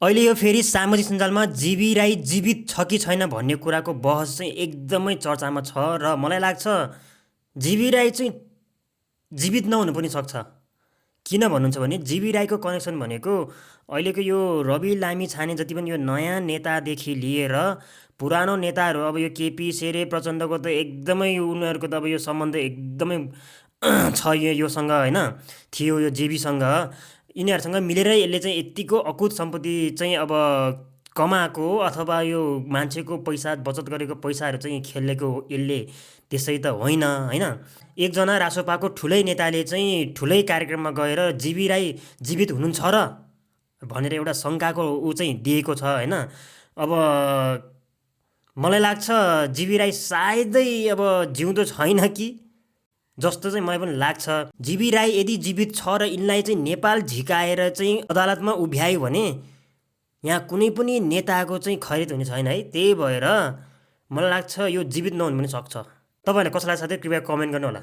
अहिले यो फेरि सामाजिक सञ्जालमा जीवी राई जीवित छ कि छैन भन्ने कुराको बहस चाहिँ एकदमै चर्चामा छ र मलाई लाग्छ जीवी राई चाहिँ जीवित नहुनु पनि सक्छ। किन भन्नुहुन्छ भने जीवी राईको कनेक्सन भनेको अहिलेको यो रवि लामिछाने जति पनि यो नयाँ नेतादेखि लिएर पुरानो नेताहरू अब यो केपी शेरे प्रचण्डको त एकदमै उनीहरूको त अब यो सम्बन्ध एकदमै छ योसँग होइन, थियो यो जेबीसँग। यिनीहरूसँग मिलेरै यसले चाहिँ यत्तिको अकुत सम्पत्ति चाहिँ अब कमाएको अथवा यो मान्छेको पैसा बचत गरेको पैसाहरू चाहिँ खेलेको यसले त्यसै त होइन होइन। एकजना रासोपाको ठुलै नेताले चाहिँ ठुलै कार्यक्रममा गएर जीवी राई जीवित हुनुहुन्छ र भनेर एउटा शङ्काको ऊ चाहिँ दिएको छ होइन। अब मलाई लाग्छ जीवी राई सायदै अब जिउँदो छैन कि जस्तो चाहिँ मलाई पनि लाग्छ। जीवी राई यदि जीवित छ र यिनलाई चाहिँ नेपाल झिकाएर चाहिँ अदालतमा उभ्यायो भने यहाँ कुनै पनि नेताको चाहिँ खरिद हुने छैन है। त्यही भएर मलाई लाग्छ यो जीवित नहुनु पनि सक्छ। तपाईँहरूलाई कसलाई साथै कृपया कमेन्ट गर्नु होला।